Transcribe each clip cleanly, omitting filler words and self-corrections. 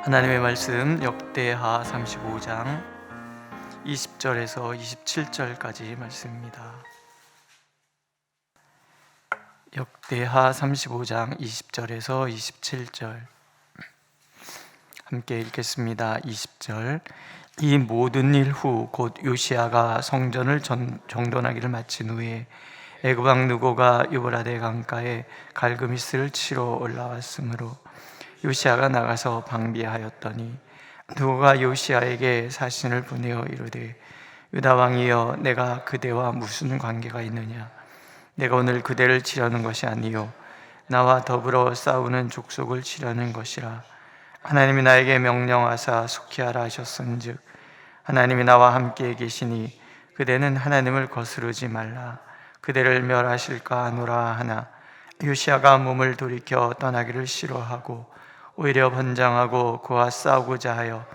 하나님의 말씀 역대하 35장 20절에서 27절까지 말씀입니다. 역대하 35장 20절에서 27절 함께 읽겠습니다. 20절. 이 모든 일 후 곧 요시야가 성전을 정돈하기를 마친 후에 애굽 왕 느고가 유브라데 강가에 갈그미스를 치러 올라왔으므로 요시야가 나가서 방비하였더니 느고가 요시야에게 사신을 보내어 이르되 유다 왕이여, 내가 그대와 무슨 관계가 있느냐? 내가 오늘 그대를 치려는 것이 아니요 나와 더불어 싸우는 족속을 치려는 것이라. 하나님이 나에게 명령하사 속히하라 하셨은즉 하나님이 나와 함께 계시니 그대는 하나님을 거스르지 말라. 그대를 멸하실까 하노라 하나 요시야가 몸을 돌이켜 떠나기를 싫어하고 오히려 번장하고 그와 싸우고자 하여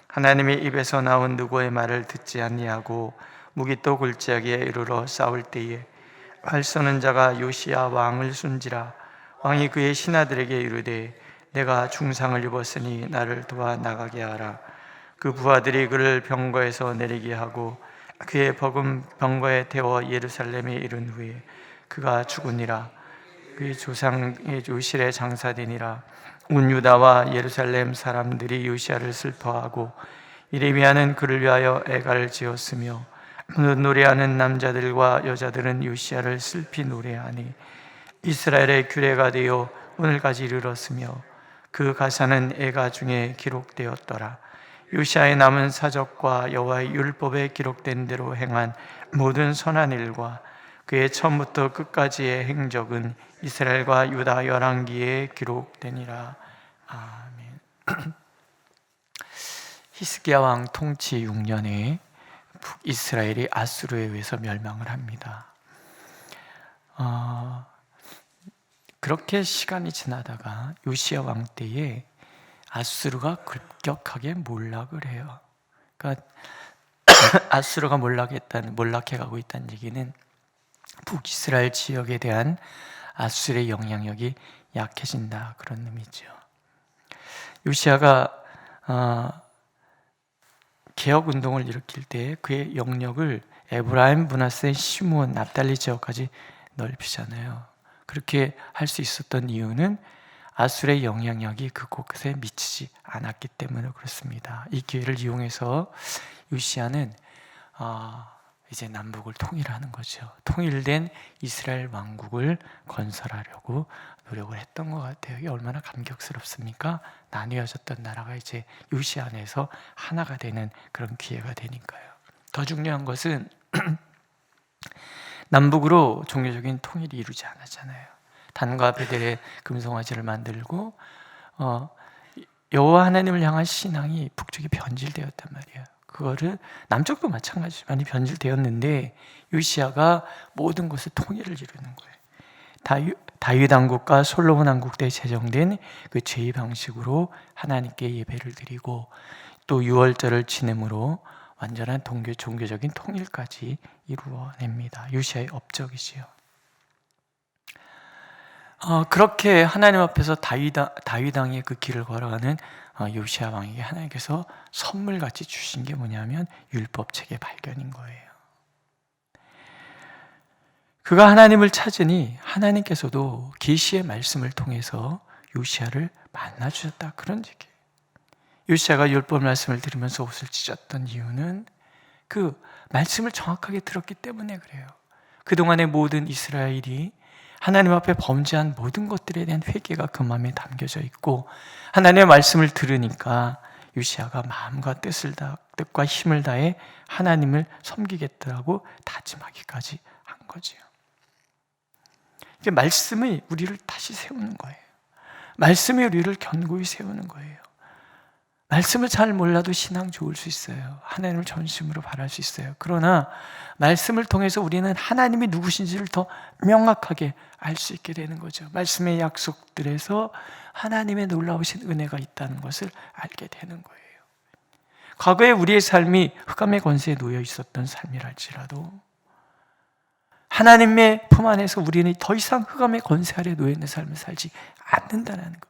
하나님의 입에서 나온 느고의 말을 듣지 아니하고 무기또 골짜기에 이르러 싸울 때에 활 쏘는 자가 요시야 왕을 순지라. 왕이 그의 신하들에게 이르되 내가 중상을 입었으니 나를 도와 나가게 하라. 그 부하들이 그를 병거에서 내리게 하고 그의 버금 병거에 태워 예루살렘에 이른 후에 그가 죽으니라. 그의 조상의 요실에 장사되니라. 온 유다와 예루살렘 사람들이 요시야를 슬퍼하고 이를 위하는 그를 위하여 애가를 지었으며 노래하는 남자들과 여자들은 요시야를 슬피 노래하니 이스라엘의 규례가 되어 오늘까지 이르렀으며 그 가사는 애가 중에 기록되었더라. 요시야의 남은 사적과 여호와의 율법에 기록된 대로 행한 모든 선한 일과 그의 처음부터 끝까지의 행적은 이스라엘과 유다 열왕기에 기록되니라. 아멘. 히스기야 왕 통치 6년에 북이스라엘이 아수르에 의해서 멸망을 합니다. 그렇게 시간이 지나다가 요시야 왕 때에 아수르가 급격하게 몰락을 해요. 그러니까 아수르가 몰락해가고 있다는 얘기는 북이스라엘 지역에 대한 아수르의 영향력이 약해진다, 그런 의미죠. 요시야가 개혁운동을 일으킬 때 그의 영역을 에브라임, 므낫세, 시므온, 납달리 지역까지 넓히잖아요. 그렇게 할 수 있었던 이유는 아수르의 영향력이 그곳에 미치지 않았기 때문에 그렇습니다. 이 기회를 이용해서 요시야는 이제 남북을 통일하는 거죠. 통일된 이스라엘 왕국을 건설하려고 노력을 했던 것 같아요. 이게 얼마나 감격스럽습니까? 나뉘어졌던 나라가 이제 요시야 안에서 하나가 되는 그런 기회가 되니까요. 더 중요한 것은 남북으로 종교적인 통일이 이루지 않았잖아요. 단과 베델의 금송아지를 만들고 여호와 하나님을 향한 신앙이 북쪽에 변질되었단 말이에요. 그거를 남쪽도 마찬가지지만 변질되었는데 요시야가 모든 것을 통일을 이루는 거예요. 다윗 왕국과 솔로몬 왕국 때 제정된 그 제2 방식으로 하나님께 예배를 드리고 또 유월절을 지냄으로 완전한 종교적인 통일까지 이루어냅니다. 요시야의 업적이지요. 그렇게 하나님 앞에서 다윗 왕의 그 길을 걸어가는 요시야 왕에게 하나님께서 선물같이 주신 게 뭐냐면 율법책의 발견인 거예요. 그가 하나님을 찾으니 하나님께서도 계시의 말씀을 통해서 요시야를 만나주셨다, 그런 얘기예요. 요시야가 율법 말씀을 들으면서 옷을 찢었던 이유는 그 말씀을 정확하게 들었기 때문에 그래요. 그동안의 모든 이스라엘이 하나님 앞에 범죄한 모든 것들에 대한 회개가 그 마음에 담겨져 있고 하나님의 말씀을 들으니까 요시야가 마음과 뜻과 힘을 다해 하나님을 섬기겠다고 다짐하기까지 한 거죠. 말씀이 우리를 다시 세우는 거예요. 말씀이 우리를 견고히 세우는 거예요. 말씀을 잘 몰라도 신앙 좋을 수 있어요. 하나님을 전심으로 바랄 수 있어요. 그러나 말씀을 통해서 우리는 하나님이 누구신지를 더 명확하게 알 수 있게 되는 거죠. 말씀의 약속들에서 하나님의 놀라우신 은혜가 있다는 것을 알게 되는 거예요. 과거에 우리의 삶이 흑암의 권세에 놓여 있었던 삶이랄지라도 하나님의 품 안에서 우리는 더 이상 흑암의 권세 아래 놓여 있는 삶을 살지 않는다는 것,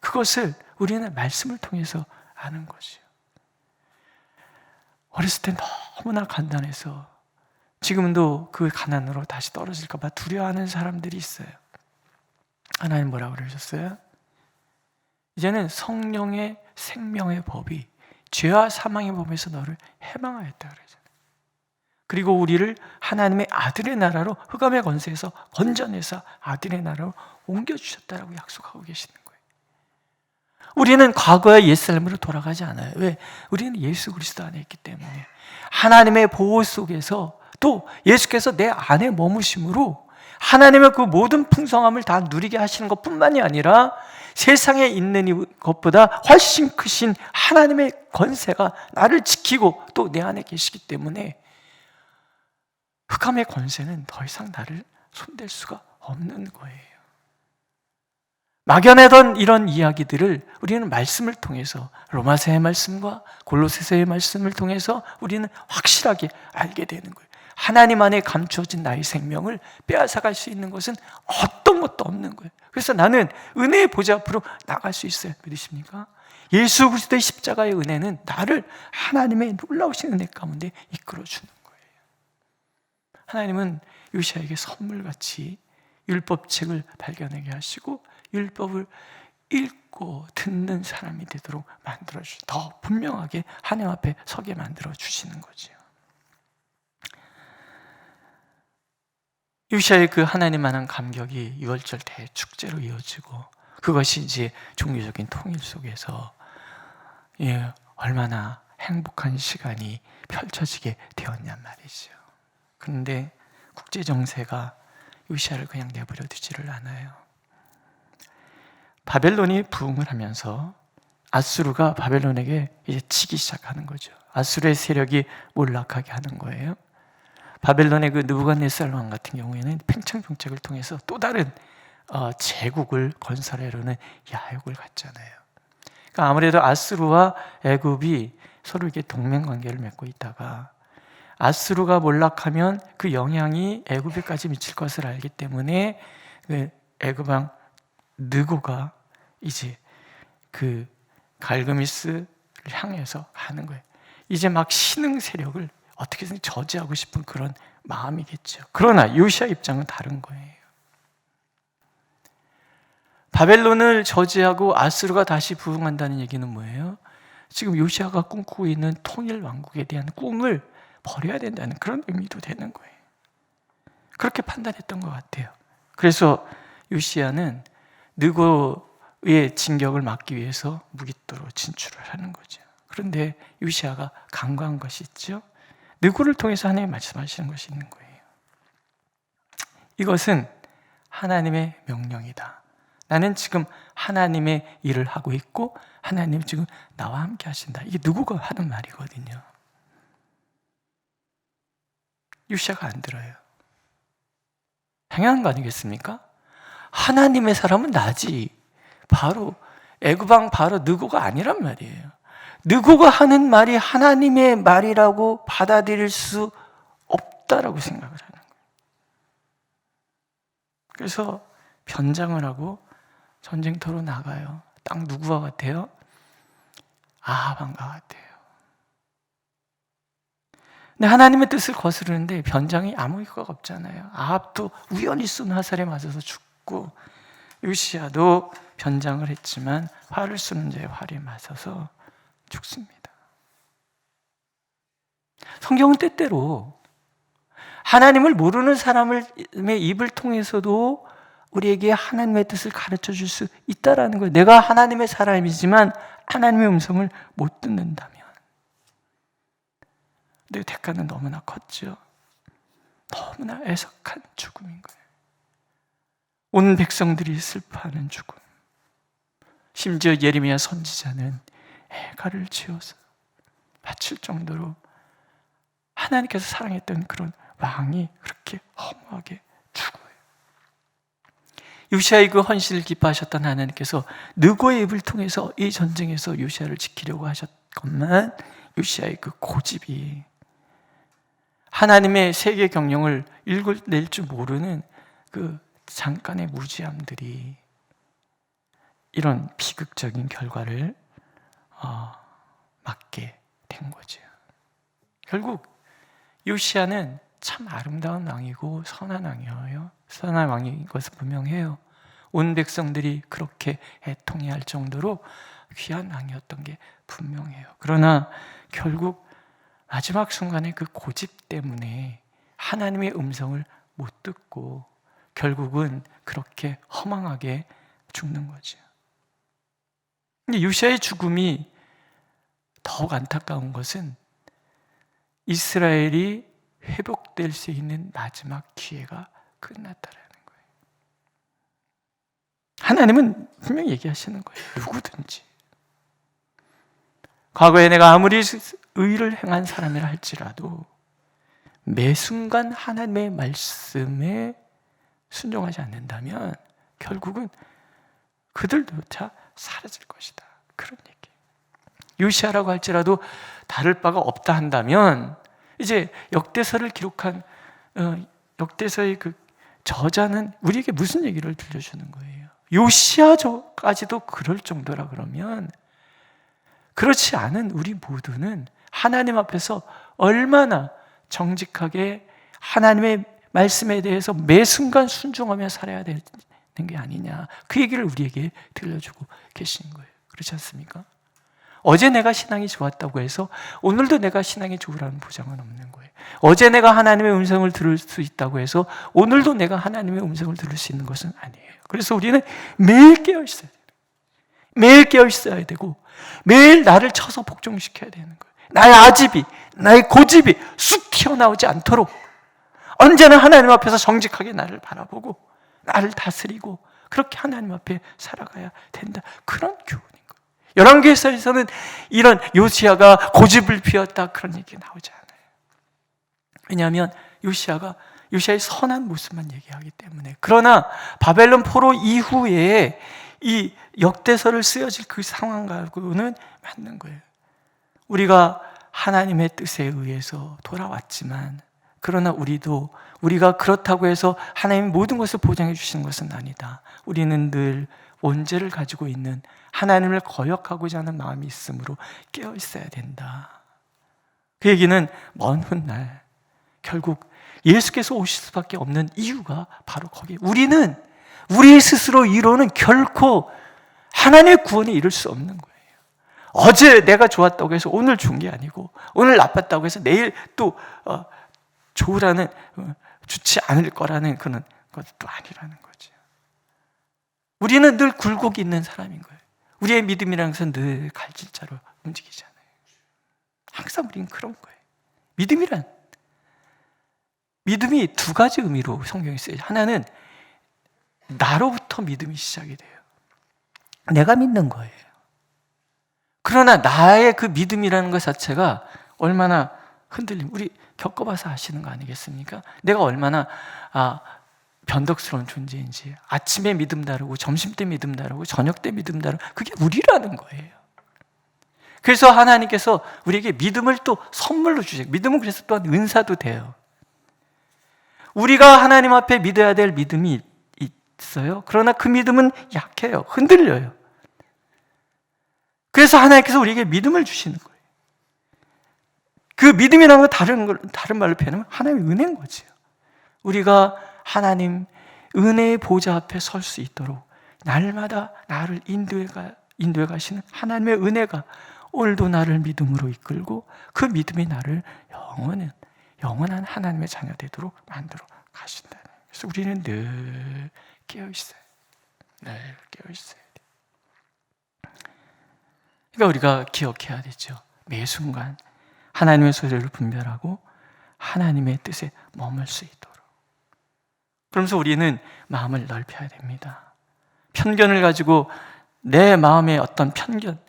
그것을 우리는 말씀을 통해서 아는 것이요. 어렸을 때 너무나 가난해서 지금도 그 가난으로 다시 떨어질까 봐 두려워하는 사람들이 있어요. 하나님 뭐라고 그러셨어요? 이제는 성령의 생명의 법이 죄와 사망의 법에서 너를 해방하였다 그러잖아요. 그리고 우리를 하나님의 아들의 나라로, 흑암의 권세에서 건져내서 아들의 나라로 옮겨주셨다라고 약속하고 계시는 거예요. 우리는 과거의 옛사람으로 돌아가지 않아요. 왜? 우리는 예수 그리스도 안에 있기 때문에. 하나님의 보호 속에서, 또 예수께서 내 안에 머무심으로 하나님의 그 모든 풍성함을 다 누리게 하시는 것뿐만이 아니라 세상에 있는 것보다 훨씬 크신 하나님의 권세가 나를 지키고 또 내 안에 계시기 때문에 흑암의 권세는 더 이상 나를 손댈 수가 없는 거예요. 막연하던 이런 이야기들을 우리는 말씀을 통해서, 로마서의 말씀과 골로새서의 말씀을 통해서 우리는 확실하게 알게 되는 거예요. 하나님 안에 감추어진 나의 생명을 빼앗아갈 수 있는 것은 어떤 것도 없는 거예요. 그래서 나는 은혜의 보좌 앞으로 나갈 수 있어요. 믿으십니까? 예수 그리스도의 십자가의 은혜는 나를 하나님의 놀라우신 은혜 가운데 이끌어주는 거예요. 하나님은 요시야에게 선물같이 율법책을 발견하게 하시고 율법을 읽고 듣는 사람이 되도록 만들어주시고 더 분명하게 하나님 앞에 서게 만들어주시는 거죠. 요시야의 그 하나님 만한 감격이 유월절 대축제로 이어지고, 그것이 이제 종교적인 통일 속에서 얼마나 행복한 시간이 펼쳐지게 되었냔 말이죠. 그런데 국제 정세가 요시야를 그냥 내버려 두지를 않아요. 바벨론이 부흥을 하면서 아수르가 바벨론에게 이제 치기 시작하는 거죠. 아수르의 세력이 몰락하게 하는 거예요. 바벨론의 그 느부갓네살 왕 같은 경우에는 팽창 정책을 통해서 또 다른 제국을 건설하려는 야욕을 갖잖아요. 그러니까 아무래도 아수르와 애굽이 서로 이렇게 동맹 관계를 맺고 있다가 아수르가 몰락하면 그 영향이 애굽에까지 미칠 것을 알기 때문에 그 애굽 왕 느고가 이제 그 갈그미스를 향해서 가는 거예요. 이제 막 신흥 세력을 어떻게든 저지하고 싶은 그런 마음이겠죠. 그러나 요시야 입장은 다른 거예요. 바벨론을 저지하고 아수르가 다시 부흥한다는 얘기는 뭐예요? 지금 요시야가 꿈꾸고 있는 통일 왕국에 대한 꿈을 버려야 된다는 그런 의미도 되는 거예요. 그렇게 판단했던 것 같아요. 그래서 요시야는 느고의 진격을 막기 위해서 무기토로 진출을 하는 거죠. 그런데 요시야가 간과한 것이 있죠. 느고를 통해서 하나님이 말씀하시는 것이 있는 거예요. 이것은 하나님의 명령이다. 나는 지금 하나님의 일을 하고 있고 하나님 지금 나와 함께 하신다. 이게 누구가 하는 말이거든요. 요시야가 안 들어요. 당연한 거 아니겠습니까? 하나님의 사람은 나지. 바로 애굽 왕 바로 느고가 아니란 말이에요. 느고가 하는 말이 하나님의 말이라고 받아들일 수 없다라고 생각을 하는 거예요. 그래서 변장을 하고 전쟁터로 나가요. 딱 누구와 같아요? 아합 왕과 같아요. 근데 하나님의 뜻을 거스르는데 변장이 아무 효과가 없잖아요. 아합도 우연히 쏜 화살에 맞아서 죽고, 요시야도 변장을 했지만 활을 쏘는 자의 활에 맞아서 죽습니다. 성경은 때때로 하나님을 모르는 사람의 입을 통해서도 우리에게 하나님의 뜻을 가르쳐 줄 수 있다라는 거예요. 내가 하나님의 사람이지만 하나님의 음성을 못 듣는다면 내 대가는 너무나 컸죠. 너무나 애석한 죽음인 거예요. 온 백성들이 슬퍼하는 죽음. 심지어 예레미야 선지자는 애가를 지어서 바칠 정도로 하나님께서 사랑했던 그런 왕이 그렇게 허무하게 죽어요. 요시야의 그 헌신을 기뻐하셨던 하나님께서 느고의 입을 통해서 이 전쟁에서 요시야를 지키려고 하셨건만, 요시야의 그 고집이, 하나님의 세계 경영을 읽어낼 줄 모르는 그 잠깐의 무지함들이 이런 비극적인 결과를 맞게 된 거죠. 결국 요시야는 참 아름다운 왕이고 선한 왕이에요. 선한 왕인 것은 분명해요. 온 백성들이 그렇게 애통해할 정도로 귀한 왕이었던 게 분명해요. 그러나 결국 마지막 순간에 그 고집 때문에 하나님의 음성을 못 듣고 결국은 그렇게 허망하게 죽는 거죠. 근데 요시야의 죽음이 더욱 안타까운 것은 이스라엘이 회복될 수 있는 마지막 기회가 끝났다라는 거예요. 하나님은 분명히 얘기하시는 거예요. 누구든지 과거에 내가 아무리 의를 행한 사람이라 할지라도 매 순간 하나님의 말씀에 순종하지 않는다면 결국은 그들조차 사라질 것이다. 그런 얘기. 요시야라고 할지라도 다를 바가 없다 한다면 이제 역대서를 기록한 역대서의 그 저자는 우리에게 무슨 얘기를 들려주는 거예요? 요시야까지도 그럴 정도라 그러면 그렇지 않은 우리 모두는 하나님 앞에서 얼마나 정직하게 하나님의 말씀에 대해서 매 순간 순종하며 살아야 되는 게 아니냐, 그 얘기를 우리에게 들려주고 계신 거예요. 그렇지 않습니까? 어제 내가 신앙이 좋았다고 해서 오늘도 내가 신앙이 좋으라는 보장은 없는 거예요. 어제 내가 하나님의 음성을 들을 수 있다고 해서 오늘도 내가 하나님의 음성을 들을 수 있는 것은 아니에요. 그래서 우리는 매일 깨어 있어야 돼요. 매일 깨어 있어야 되고 매일 나를 쳐서 복종시켜야 되는 거예요. 나의 아집이, 나의 고집이 쑥 튀어나오지 않도록 언제나 하나님 앞에서 정직하게 나를 바라보고 나를 다스리고 그렇게 하나님 앞에 살아가야 된다. 그런 교훈인 거예요. 열왕기서에서는 이런 요시야가 고집을 피웠다 그런 얘기 나오지 않아요. 왜냐하면 요시야의 선한 모습만 얘기하기 때문에. 그러나 바벨론 포로 이후에 이 역대서를 쓰여질 그 상황과는 맞는 거예요. 우리가 하나님의 뜻에 의해서 돌아왔지만 그러나 우리가 그렇다고 해서 하나님이 모든 것을 보장해 주시는 것은 아니다. 우리는 늘 원죄를 가지고 있는 하나님을 거역하고자 하는 마음이 있으므로 깨어 있어야 된다. 그 얘기는 먼 훗날 결국 예수께서 오실 수밖에 없는 이유가 바로 거기에, 우리는 우리 스스로 이루는 결코 하나님의 구원에 이룰 수 없는 거예요. 어제 내가 좋았다고 해서 오늘 좋은 게 아니고 오늘 나빴다고 해서 내일 또 좋지 않을 거라는 그런 것도 아니라는 거죠. 우리는 늘 굴곡이 있는 사람인 거예요. 우리의 믿음이라는 것은 늘 갈질자로 움직이잖아요. 항상 우리는 그런 거예요. 믿음이 두 가지 의미로 성경에 쓰여요. 하나는 나로부터 믿음이 시작이 돼요. 내가 믿는 거예요. 그러나 나의 그 믿음이라는 것 자체가 얼마나 우리 겪어봐서 아시는 거 아니겠습니까? 내가 얼마나 변덕스러운 존재인지. 아침에 믿음 다르고 점심 때 믿음 다르고 저녁 때 믿음 다르고, 그게 우리라는 거예요. 그래서 하나님께서 우리에게 믿음을 또 선물로 주세요. 믿음은 그래서 또한 은사도 돼요. 우리가 하나님 앞에 믿어야 될 믿음이 있어요. 그러나 그 믿음은 약해요. 흔들려요. 그래서 하나님께서 우리에게 믿음을 주시는 거예요. 그 믿음이라는 건 다른 말로 표현하면 하나님의 은혜인 거죠. 우리가 하나님 은혜의 보좌 앞에 설 수 있도록 날마다 나를 인도해 가시는 하나님의 은혜가 오늘도 나를 믿음으로 이끌고 그 믿음이 나를 영원한 하나님의 자녀 되도록 만들어 가신다. 그래서 우리는 늘 깨어 있어요. 늘 깨어 있어야 돼요. 그러니까 우리가 기억해야 되죠. 매 순간 하나님의 소리를 분별하고 하나님의 뜻에 머물 수 있도록. 그러면서 우리는 마음을 넓혀야 됩니다. 편견을 가지고 내 마음의 어떤 편견,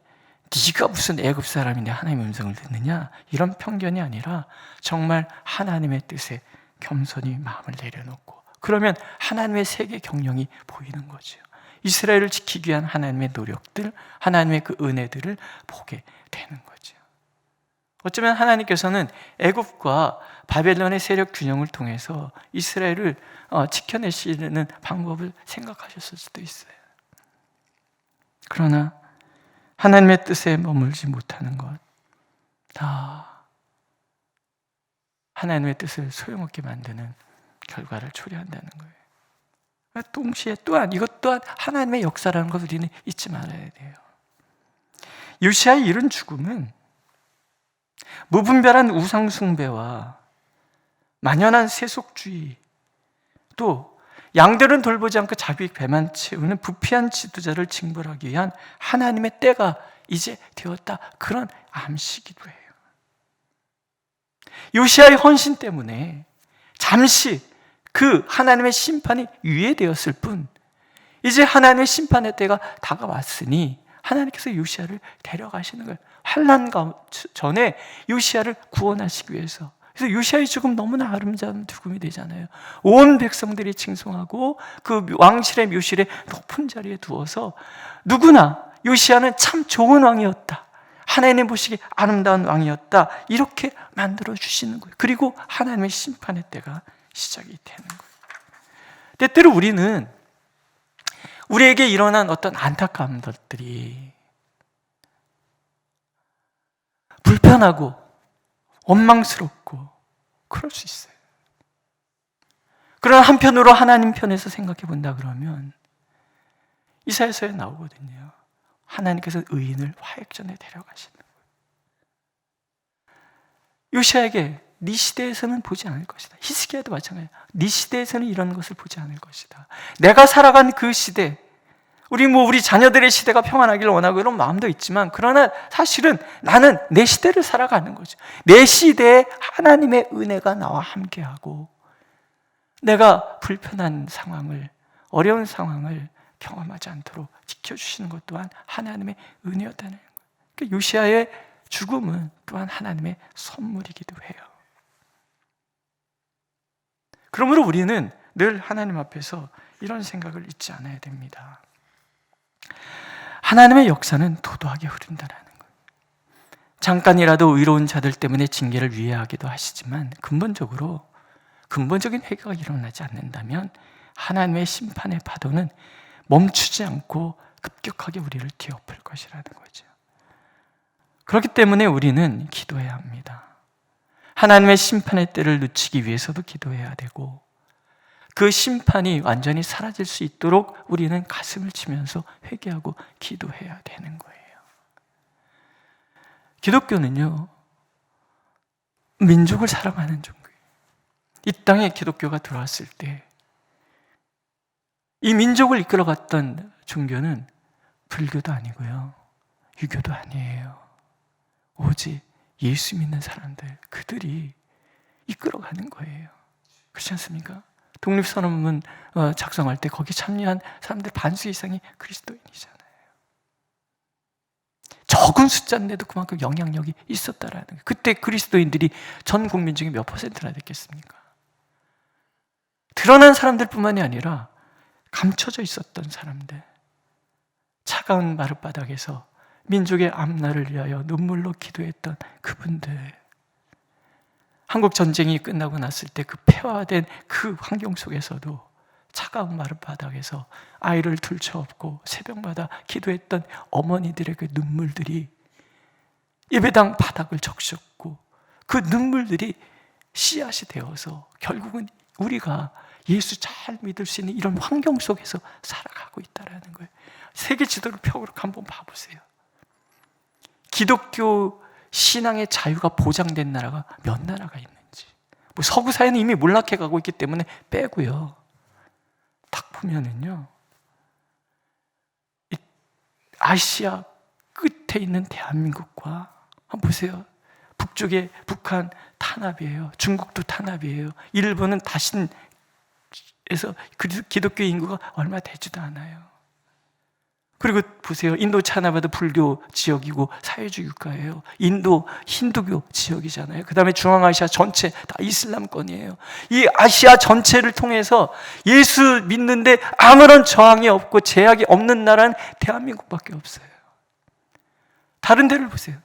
네가 무슨 애굽 사람인데 하나님의 음성을 듣느냐, 이런 편견이 아니라 정말 하나님의 뜻에 겸손히 마음을 내려놓고, 그러면 하나님의 세계 경영이 보이는 거죠. 이스라엘을 지키기 위한 하나님의 노력들, 하나님의 그 은혜들을 보게 되는 거죠. 어쩌면 하나님께서는 애굽과 바벨론의 세력 균형을 통해서 이스라엘을 지켜내시는 방법을 생각하셨을 수도 있어요. 그러나 하나님의 뜻에 머물지 못하는 것, 다 하나님의 뜻을 소용없게 만드는 결과를 초래한다는 거예요. 동시에 또한 이것 또한 하나님의 역사라는 것을 우리는 잊지 말아야 돼요. 요시아의 이런 죽음은 무분별한 우상숭배와 만연한 세속주의, 또 양들은 돌보지 않고 자기 배만 채우는 부패한 지도자를 징벌하기 위한 하나님의 때가 이제 되었다, 그런 암시기도 해요. 요시아의 헌신 때문에 잠시 그 하나님의 심판이 유예되었을 뿐, 이제 하나님의 심판의 때가 다가왔으니 하나님께서 요시아를 데려가시는 거예요. 환난 전에 요시아를 구원하시기 위해서. 그래서 요시아의 죽음 너무나 아름다운 죽음이 되잖아요. 온 백성들이 칭송하고 그 왕실의 묘실에 높은 자리에 두어서 누구나 요시아는 참 좋은 왕이었다, 하나님 보시기 아름다운 왕이었다, 이렇게 만들어 주시는 거예요. 그리고 하나님의 심판의 때가 시작이 되는 거예요. 때때로 우리는 우리에게 일어난 어떤 안타까운 것들이 불편하고 원망스럽고 그럴 수 있어요. 그러나 한편으로 하나님 편에서 생각해 본다 그러면 이사야서에 나오거든요. 하나님께서 의인을 화액전에 데려가시는 거예요. 요시아에게 네 시대에서는 보지 않을 것이다. 히스기야도 마찬가지야. 네 시대에서는 이런 것을 보지 않을 것이다. 내가 살아간 그 시대, 우리 자녀들의 시대가 평안하기를 원하고 이런 마음도 있지만, 그러나 사실은 나는 내 시대를 살아가는 거죠. 내 시대에 하나님의 은혜가 나와 함께하고 내가 불편한 상황을, 어려운 상황을 경험하지 않도록 지켜주시는 것 또한 하나님의 은혜였다는 거예요. 그러니까 요시아의 죽음은 또한 하나님의 선물이기도 해요. 그러므로 우리는 늘 하나님 앞에서 이런 생각을 잊지 않아야 됩니다. 하나님의 역사는 도도하게 흐른다라는 거예요. 잠깐이라도 의로운 자들 때문에 징계를 위해하기도 하시지만 근본적인 회개가 일어나지 않는다면 하나님의 심판의 파도는 멈추지 않고 급격하게 우리를 뒤엎을 것이라는 거죠. 그렇기 때문에 우리는 기도해야 합니다. 하나님의 심판의 때를 늦추기 위해서도 기도해야 되고, 그 심판이 완전히 사라질 수 있도록 우리는 가슴을 치면서 회개하고 기도해야 되는 거예요. 기독교는요, 민족을 사랑하는 종교예요. 이 땅에 기독교가 들어왔을 때 이 민족을 이끌어갔던 종교는 불교도 아니고요, 유교도 아니에요. 오직 예수 믿는 사람들, 그들이 이끌어가는 거예요. 그렇지 않습니까? 독립선언문 작성할 때 거기 참여한 사람들 반수 이상이 그리스도인이잖아요. 적은 숫자인데도 그만큼 영향력이 있었다라는 거예요. 그때 그리스도인들이 전 국민 중에 몇 퍼센트나 됐겠습니까? 드러난 사람들뿐만이 아니라 감춰져 있었던 사람들, 차가운 마룻바닥에서 민족의 앞날을 위하여 눈물로 기도했던 그분들, 한국 전쟁이 끝나고 났을 때 그 폐화된 그 환경 속에서도 차가운 마룻바닥에서 아이를 둘쳐업고 새벽마다 기도했던 어머니들의 그 눈물들이 예배당 바닥을 적셨고, 그 눈물들이 씨앗이 되어서 결국은 우리가 예수 잘 믿을 수 있는 이런 환경 속에서 살아가고 있다는 거예요. 세계 지도를 펴고 한번 봐보세요. 기독교 신앙의 자유가 보장된 나라가 몇 나라가 있는지. 서구 사회는 이미 몰락해 가고 있기 때문에 빼고요. 딱 보면은요, 아시아 끝에 있는 대한민국과 한번 보세요. 북쪽에 북한 탄압이에요. 중국도 탄압이에요. 일본은 다신에서 기독교 인구가 얼마 되지도 않아요. 그리고 보세요. 인도 차나바도 불교 지역이고 사회주의 국가예요. 인도 힌두교 지역이잖아요. 그 다음에 중앙아시아 전체 다 이슬람권이에요. 이 아시아 전체를 통해서 예수 믿는데 아무런 저항이 없고 제약이 없는 나라는 대한민국밖에 없어요. 다른 데를 보세요.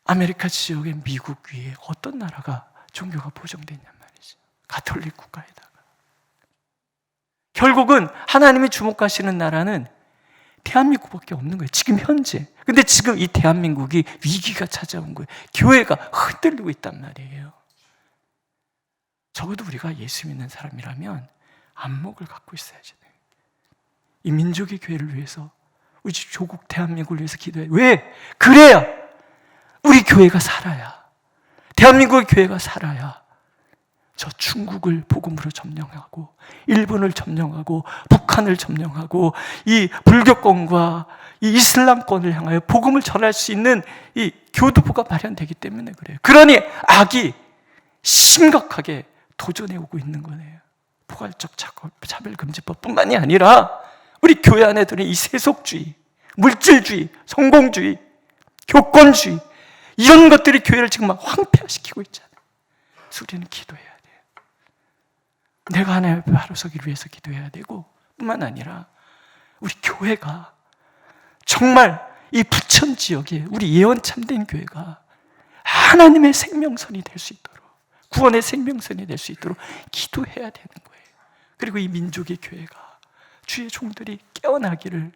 아메리카 지역의 미국 위에 어떤 나라가 종교가 보장됐냔 말이죠. 가톨릭 국가에다가. 결국은 하나님이 주목하시는 나라는 대한민국밖에 없는 거예요. 지금 현재. 근데 지금 이 대한민국이 위기가 찾아온 거예요. 교회가 흔들리고 있단 말이에요. 적어도 우리가 예수 믿는 사람이라면 안목을 갖고 있어야지. 이 민족의 교회를 위해서, 우리 조국 대한민국을 위해서 기도해. 왜? 그래야 우리 교회가 살아야, 대한민국의 교회가 살아야 저 중국을 복음으로 점령하고, 일본을 점령하고, 북한을 점령하고, 이 불교권과 이 이슬람권을 향하여 복음을 전할 수 있는 이 교두보가 마련되기 때문에 그래요. 그러니 악이 심각하게 도전해 오고 있는 거네요. 포괄적 차별금지법뿐만이 아니라 우리 교회 안에 들은 이 세속주의, 물질주의, 성공주의, 교권주의, 이런 것들이 교회를 지금 막 황폐화시키고 있잖아요. 그래서 우리는 기도해야 돼요. 내가 하나님 앞에 바로 서기를 위해서 기도해야 되고, 뿐만 아니라 우리 교회가 정말 이 부천 지역에 우리 예언 참된 교회가 하나님의 생명선이 될 수 있도록, 구원의 생명선이 될 수 있도록 기도해야 되는 거예요. 그리고 이 민족의 교회가, 주의 종들이 깨어나기를,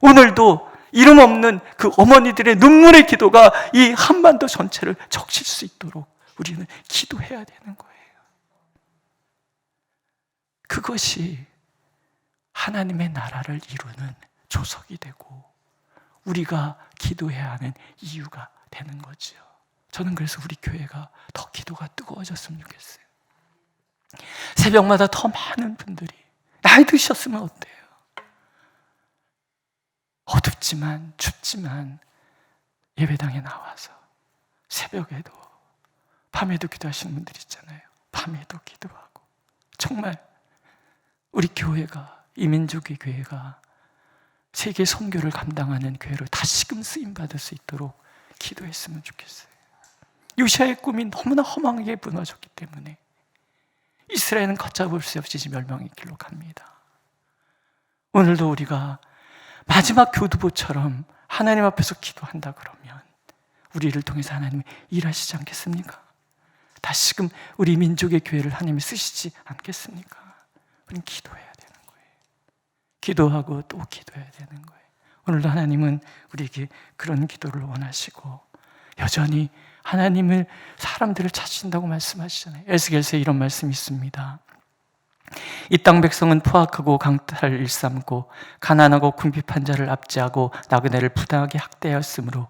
오늘도 이름 없는 그 어머니들의 눈물의 기도가 이 한반도 전체를 적실 수 있도록 우리는 기도해야 되는 거예요. 그것이 하나님의 나라를 이루는 조석이 되고 우리가 기도해야 하는 이유가 되는 거죠. 저는 그래서 우리 교회가 더 기도가 뜨거워졌으면 좋겠어요. 새벽마다 더 많은 분들이, 나이 드셨으면 어때요? 어둡지만 춥지만 예배당에 나와서 새벽에도 밤에도 기도하시는 분들 있잖아요. 밤에도 기도하고, 정말 우리 교회가, 이 민족의 교회가 세계 선교를 감당하는 교회로 다시금 쓰임받을 수 있도록 기도했으면 좋겠어요. 요시아의 꿈이 너무나 허망하게 무너졌기 때문에 이스라엘은 걷잡을 수 없이 멸망의 길로 갑니다. 오늘도 우리가 마지막 교두보처럼 하나님 앞에서 기도한다 그러면 우리를 통해서 하나님이 일하시지 않겠습니까? 다시금 우리 민족의 교회를 하나님이 쓰시지 않겠습니까? 우리는 기도해야 되는 거예요. 기도하고 또 기도해야 되는 거예요. 오늘도 하나님은 우리에게 그런 기도를 원하시고, 여전히 하나님을, 사람들을 찾으신다고 말씀하시잖아요. 에스겔서에 이런 말씀이 있습니다. 이 땅 백성은 포악하고 강탈을 일삼고 가난하고 궁핍한 자를 압제하고 나그네를 부당하게 학대하였으므로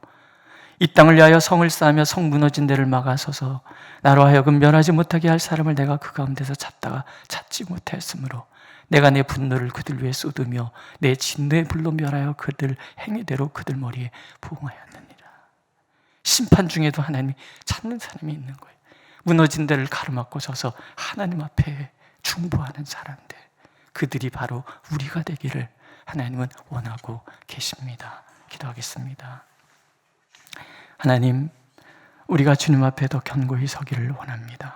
이 땅을 위하여 성을 쌓으며 성 무너진 데를 막아서서 나로 하여금 멸하지 못하게 할 사람을 내가 그 가운데서 찾다가 찾지 못하였으므로 내가 내 분노를 그들 위에 쏟으며 내 진노의 불로 멸하여 그들 행위대로 그들 머리에 부응하였느니라. 심판 중에도 하나님이 찾는 사람이 있는 거예요. 무너진 데를 가로막고 서서 하나님 앞에 중보하는 사람들, 그들이 바로 우리가 되기를 하나님은 원하고 계십니다. 기도하겠습니다. 하나님, 우리가 주님 앞에 더 견고히 서기를 원합니다.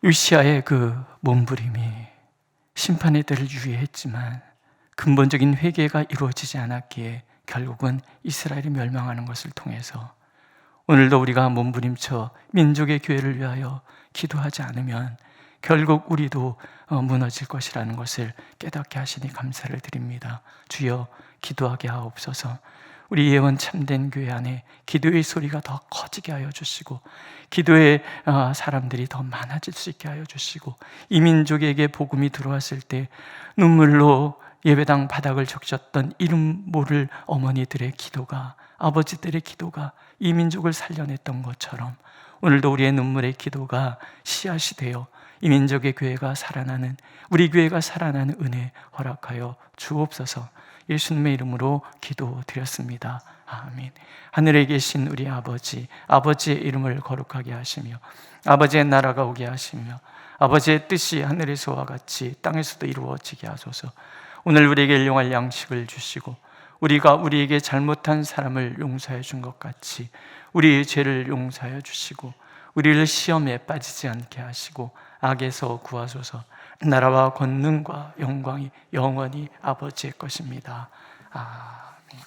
요시아의 그 몸부림이 심판의 때를 유예했지만 근본적인 회개가 이루어지지 않았기에 결국은 이스라엘이 멸망하는 것을 통해서 오늘도 우리가 몸부림쳐 민족의 교회를 위하여 기도하지 않으면 결국 우리도 무너질 것이라는 것을 깨닫게 하시니 감사를 드립니다. 주여, 기도하게 하옵소서. 우리 예원 참된 교회 안에 기도의 소리가 더 커지게 하여 주시고, 기도의 사람들이 더 많아질 수 있게 하여 주시고, 이 민족에게 복음이 들어왔을 때 눈물로 예배당 바닥을 적셨던 이름 모를 어머니들의 기도가, 아버지들의 기도가 이 민족을 살려냈던 것처럼 오늘도 우리의 눈물의 기도가 씨앗이 되어 이 민족의 교회가 살아나는, 우리 교회가 살아나는 은혜 허락하여 주옵소서. 예수님의 이름으로 기도드렸습니다. 아멘. 하늘에 계신 우리 아버지, 아버지의 이름을 거룩하게 하시며 아버지의 나라가 오게 하시며 아버지의 뜻이 하늘에서와 같이 땅에서도 이루어지게 하소서. 오늘 우리에게 일용할 양식을 주시고 우리가 우리에게 잘못한 사람을 용서해 준 것 같이 우리의 죄를 용서하여 주시고 우리를 시험에 빠지지 않게 하시고 악에서 구하소서. 나라와 권능과 영광이 영원히 아버지의 것입니다. 아멘.